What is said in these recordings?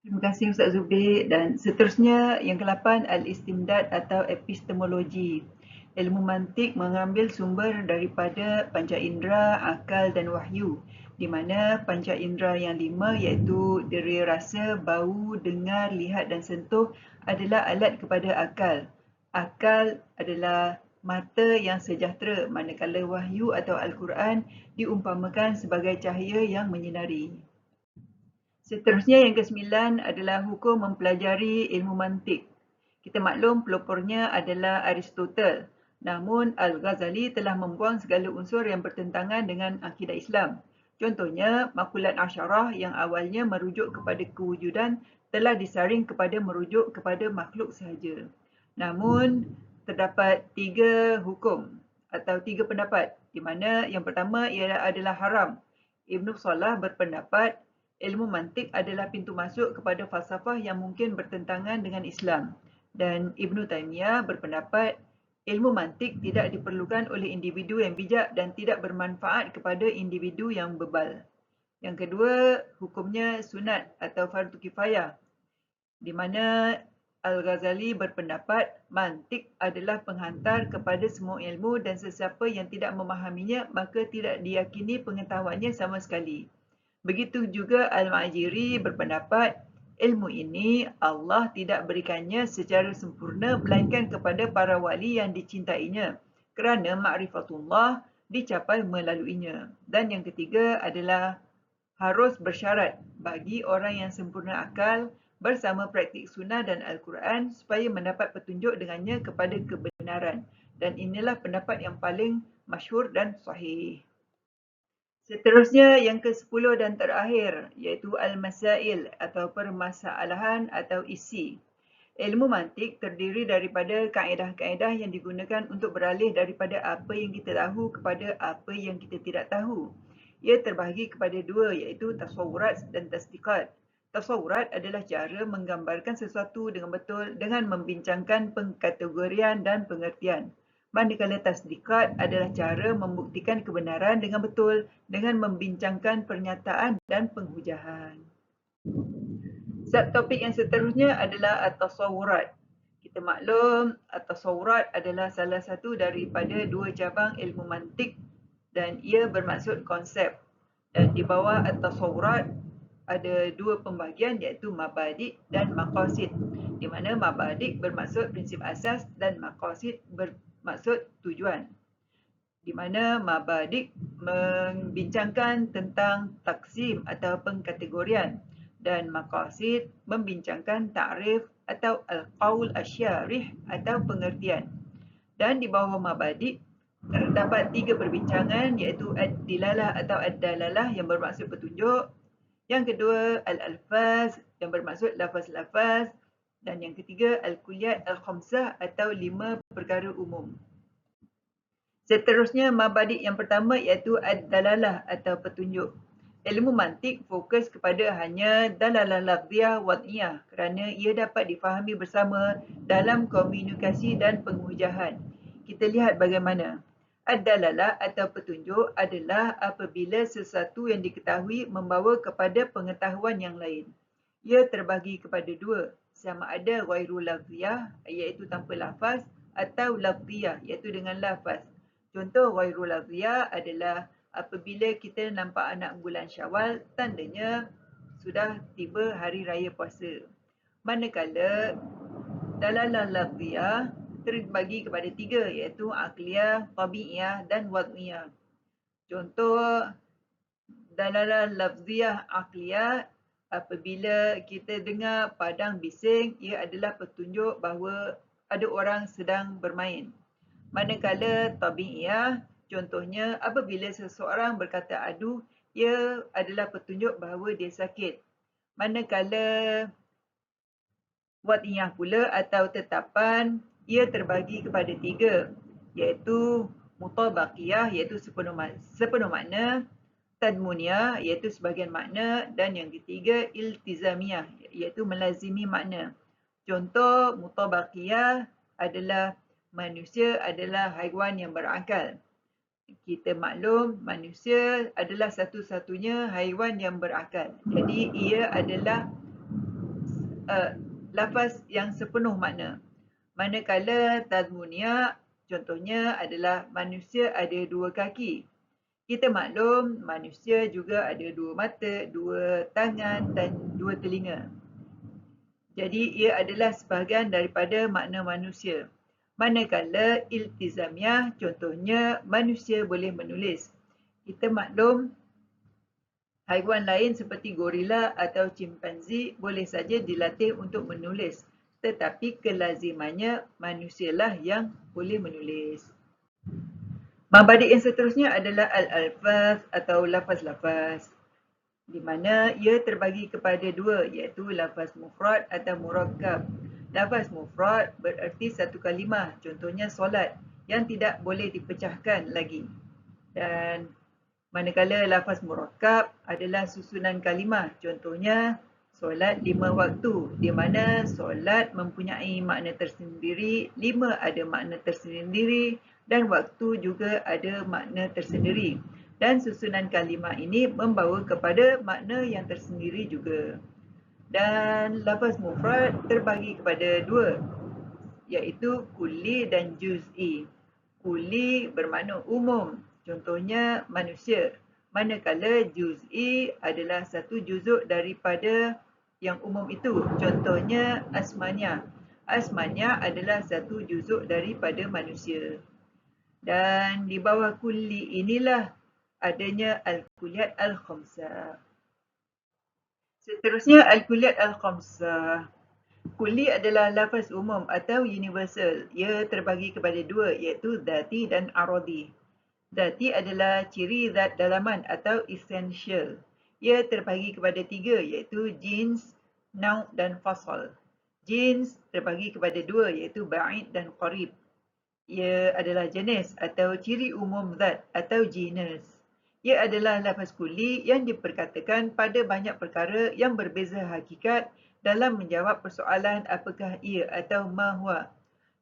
Terima kasih Ustaz Zubir, dan seterusnya yang ke-8 al-istimdad atau epistemologi. Ilmu mantik mengambil sumber daripada panca indera, akal dan wahyu, di mana panca indera yang 5 iaitu dera rasa, bau, dengar, lihat dan sentuh adalah alat kepada akal. Akal adalah mata yang sejahtera, manakala wahyu atau Al-Quran diumpamakan sebagai cahaya yang menyinari. Seterusnya yang ke-9 adalah hukum mempelajari ilmu mantik. Kita maklum pelopornya adalah Aristotle. Namun Al-Ghazali telah membuang segala unsur yang bertentangan dengan akidah Islam. Contohnya, makulat asyarah yang awalnya merujuk kepada kewujudan telah disaring kepada merujuk kepada makhluk sahaja. Namun, terdapat 3 hukum atau 3 pendapat, di mana yang pertama ialah adalah haram. Ibn Salah berpendapat ilmu mantik adalah pintu masuk kepada falsafah yang mungkin bertentangan dengan Islam. Dan Ibn Taymiyah berpendapat ilmu mantik tidak diperlukan oleh individu yang bijak dan tidak bermanfaat kepada individu yang bebal. Yang kedua, hukumnya sunat atau fardu kifayah, di mana Al-Ghazali berpendapat mantik adalah penghantar kepada semua ilmu dan sesiapa yang tidak memahaminya maka tidak diyakini pengetahuannya sama sekali. Begitu juga Al-Ma'jiri berpendapat ilmu ini Allah tidak berikannya secara sempurna melainkan kepada para wali yang dicintainya kerana ma'rifatullah dicapai melaluinya. Dan yang ketiga adalah harus bersyarat bagi orang yang sempurna akal bersama praktik sunnah dan Al-Quran supaya mendapat petunjuk dengannya kepada kebenaran. Dan inilah pendapat yang paling masyhur dan sahih. Seterusnya yang ke-10 dan terakhir iaitu al-masail atau permasalahan atau isi. Ilmu mantik terdiri daripada kaedah-kaedah yang digunakan untuk beralih daripada apa yang kita tahu kepada apa yang kita tidak tahu. Ia terbahagi kepada dua iaitu tasawurat dan tasdiqat. Tasawurat adalah cara menggambarkan sesuatu dengan betul dengan membincangkan pengkategorian dan pengertian. Manakala tasdiqat adalah cara membuktikan kebenaran dengan betul dengan membincangkan pernyataan dan penghujahan. Subtopik yang seterusnya adalah at-tasawurat. Kita maklum at-tasawurat adalah salah satu daripada dua cabang ilmu mantik dan ia bermaksud konsep. Dan di bawah at-tasawurat ada dua pembahagian iaitu mabadik dan maqasid, di mana mabadik bermaksud prinsip asas dan maqasid bermaksud tujuan, di mana mabadik membincangkan tentang taksim atau pengkategorian dan maqasid membincangkan ta'rif atau al-qaul asyarih atau pengertian. Dan di bawah mabadik terdapat 3 perbincangan iaitu ad-dilalah atau ad-dalalah yang bermaksud petunjuk, yang kedua al-alfaz yang bermaksud lafaz-lafaz, dan yang ketiga al-kulliyat al-khamsah atau 5 perkara umum. Seterusnya mabadik yang pertama iaitu ad-dalalah atau petunjuk. Ilmu mantik fokus kepada hanya dalalah lafziah wad'iyah kerana ia dapat difahami bersama dalam komunikasi dan penghujahan. Kita lihat bagaimana. Ad-dalalah atau petunjuk adalah apabila sesuatu yang diketahui membawa kepada pengetahuan yang lain. Ia terbahagi kepada dua, sama ada ghairu lafziyah iaitu tanpa lafaz atau lafziyah iaitu dengan lafaz. Contoh ghairu lafziyah adalah apabila kita nampak anak bulan Syawal, tandanya sudah tiba hari raya puasa. Manakala dalalah lafziyah terbagi kepada 3 iaitu akliyah, tabi'iyah dan wad'iyah. Contoh dalalah lafziyah akliyah, apabila kita dengar padang bising, ia adalah petunjuk bahawa ada orang sedang bermain. Manakala tabi'iyah, contohnya apabila seseorang berkata aduh, ia adalah petunjuk bahawa dia sakit. Manakala wad'iyah pula atau tetapan, ia terbagi kepada 3 iaitu mutabaqiyah iaitu sepenuh makna, tadmuniyah iaitu sebahagian makna, dan yang ketiga iltizamiyah iaitu melazimi makna. Contoh mutabaqiyah adalah manusia adalah haiwan yang berakal. Kita maklum manusia adalah satu-satunya haiwan yang berakal. Jadi ia adalah lafaz yang sepenuh makna. Manakala tadmunia contohnya adalah manusia ada dua kaki. Kita maklum manusia juga ada dua mata, dua tangan dan dua telinga. Jadi ia adalah sebahagian daripada makna manusia. Manakala iltizamiah contohnya manusia boleh menulis. Kita maklum haiwan lain seperti gorila atau cimpanzi boleh saja dilatih untuk menulis, tetapi kelazimannya manusialah yang boleh menulis. Mabadi yang seterusnya adalah al-alfaz atau lafaz-lafaz, di mana ia terbagi kepada dua, iaitu lafaz mufrad atau murakkab. Lafaz mufrad bererti satu kalimah, contohnya solat, yang tidak boleh dipecahkan lagi. Dan manakala lafaz murakkab adalah susunan kalimah, contohnya solat 5 waktu, di mana solat mempunyai makna tersendiri, 5 ada makna tersendiri dan waktu juga ada makna tersendiri. Dan susunan kalimah ini membawa kepada makna yang tersendiri juga. Dan lafaz mufrad terbagi kepada dua, iaitu kulli dan juz'i. Kulli bermakna umum, contohnya manusia. Manakala juz'i adalah satu juzuk daripada yang umum itu, contohnya asmanya. Asmanya adalah satu juzuk daripada manusia. Dan di bawah kulli inilah adanya al-kulliyat al-khamsah. Seterusnya al-kulliyat al-khamsah. Kulli adalah lafaz umum atau universal. Ia terbagi kepada dua, iaitu dhati dan aradi. Dhati adalah ciri zat dalaman atau essential. Ia terbagi kepada tiga, iaitu jins, nau' dan fasal. Jins terbagi kepada dua, iaitu ba'id dan qarib. Ia adalah jenis atau ciri umum zat atau genus. Ia adalah lafaz kulli yang diperkatakan pada banyak perkara yang berbeza hakikat dalam menjawab persoalan apakah ia atau ma huwa.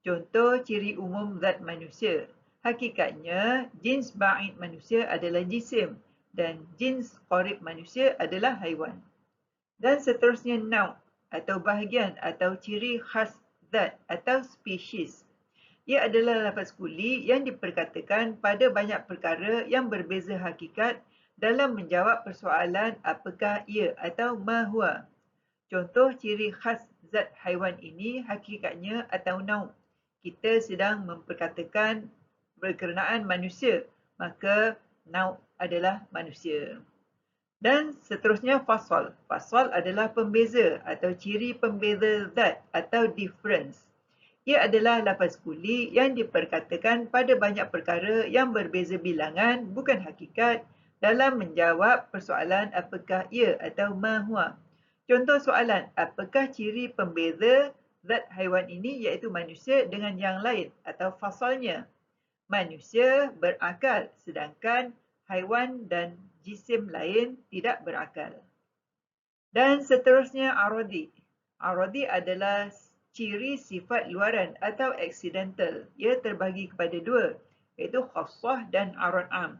Contoh ciri umum zat manusia. Hakikatnya, jins ba'id manusia adalah jisim dan jins qarib manusia adalah haiwan. Dan seterusnya nau' atau bahagian atau ciri khas zat atau spesies. Ia adalah lafaz kulli yang diperkatakan pada banyak perkara yang berbeza hakikat dalam menjawab persoalan apakah ia atau ma huwa. Contoh ciri khas zat haiwan ini hakikatnya atau nau'. Kita sedang memperkatakan berkenaan manusia, maka nau' adalah manusia. Dan seterusnya fasal. Fasal adalah pembeza atau ciri pembeza zat atau difference. Ia adalah lafaz kulli yang diperkatakan pada banyak perkara yang berbeza bilangan, bukan hakikat, dalam menjawab persoalan apakah ia atau ma huwa. Contoh soalan, apakah ciri pembeza zat haiwan ini iaitu manusia dengan yang lain atau fasalnya? Manusia berakal, sedangkan haiwan dan jisim lain tidak berakal. Dan seterusnya aradi. Aradi adalah ciri sifat luaran atau accidental. Ia terbagi kepada dua, iaitu khassah dan arad am.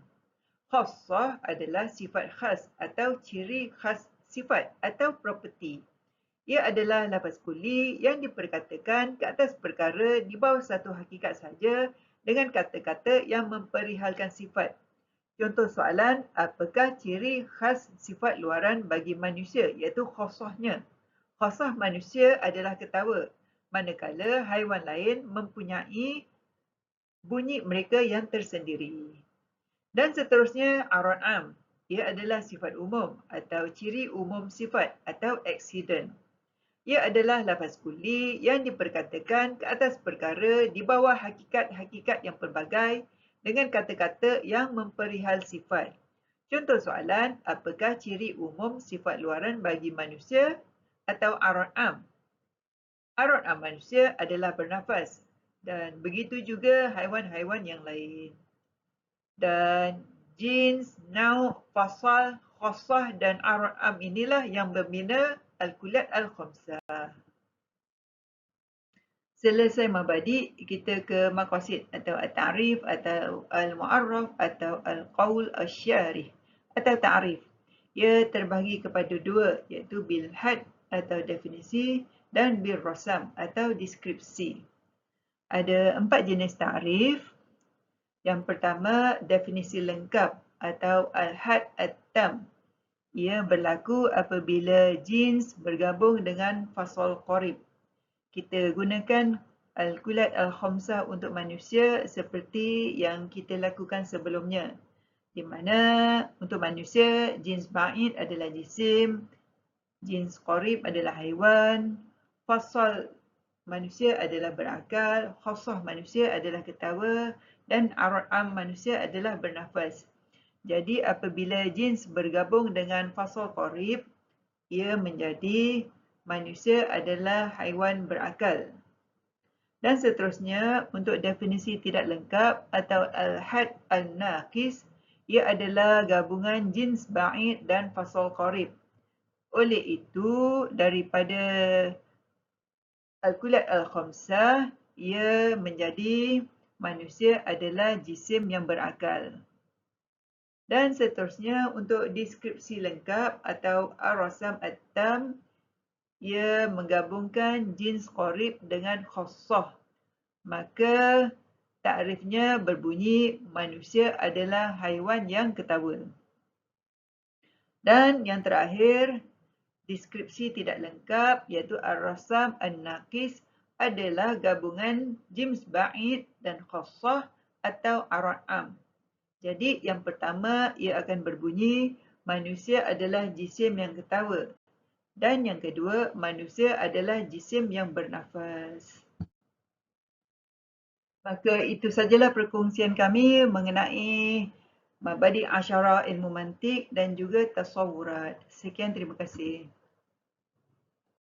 Khassah adalah sifat khas atau ciri khas sifat atau property. Ia adalah lafaz kulli yang diperkatakan ke atas perkara di bawah satu hakikat saja dengan kata-kata yang memperihalkan sifat. Contoh soalan, apakah ciri khas sifat luaran bagi manusia, iaitu khassahnya. Khassah manusia adalah ketawa, manakala haiwan lain mempunyai bunyi mereka yang tersendiri. Dan seterusnya arad am. Ia adalah sifat umum atau ciri umum sifat atau accident. Ia adalah lafaz kulli yang diperkatakan ke atas perkara di bawah hakikat-hakikat yang pelbagai dengan kata-kata yang memperihal sifat. Contoh soalan, apakah ciri umum sifat luaran bagi manusia atau arad am? Arad am manusia adalah bernafas dan begitu juga haiwan-haiwan yang lain. Dan jins, nau', fasal, khassah dan arad am inilah yang membina al-kulliyat al-khamsah. Selesai mabadi, kita ke maqasid atau at-ta'rif atau al-mu'arraf atau al-qaul asy-syarih atau ta'rif. Ia terbagi kepada dua, iaitu bil had atau definisi dan bil rasam atau deskripsi. Ada 4 jenis takrif. Yang pertama, definisi lengkap atau al-had at-tam. Ia berlaku apabila jins bergabung dengan fasal qarib. Kita gunakan al-kulat al-khamsah untuk manusia seperti yang kita lakukan sebelumnya. Di mana untuk manusia, jins ba'id adalah jisim, jins qarib adalah haiwan, fasal manusia adalah berakal, khassah manusia adalah ketawa, dan arad am manusia adalah bernafas. Jadi apabila jins bergabung dengan fasal qarib, ia menjadi manusia adalah haiwan berakal. Dan seterusnya, untuk definisi tidak lengkap atau al-had al-naqis, ia adalah gabungan jins ba'id dan fasal qarib. Oleh itu, daripada al-kulat al-khamsah, ia menjadi manusia adalah jisim yang berakal. Dan seterusnya, untuk deskripsi lengkap atau ar-rasam at-tam, ia menggabungkan jins qarib dengan khassah. Maka takrifnya berbunyi manusia adalah haiwan yang ketawa. Dan yang terakhir, deskripsi tidak lengkap iaitu ar-rasam an-naqis adalah gabungan jins ba'id dan khassah atau arad am. Jadi yang pertama ia akan berbunyi manusia adalah jisim yang ketawa. Dan yang kedua, manusia adalah jisim yang bernafas. Maka itu sajalah perkongsian kami mengenai mabadi asyara ilmu mantik dan juga tasawurat. Sekian, terima kasih.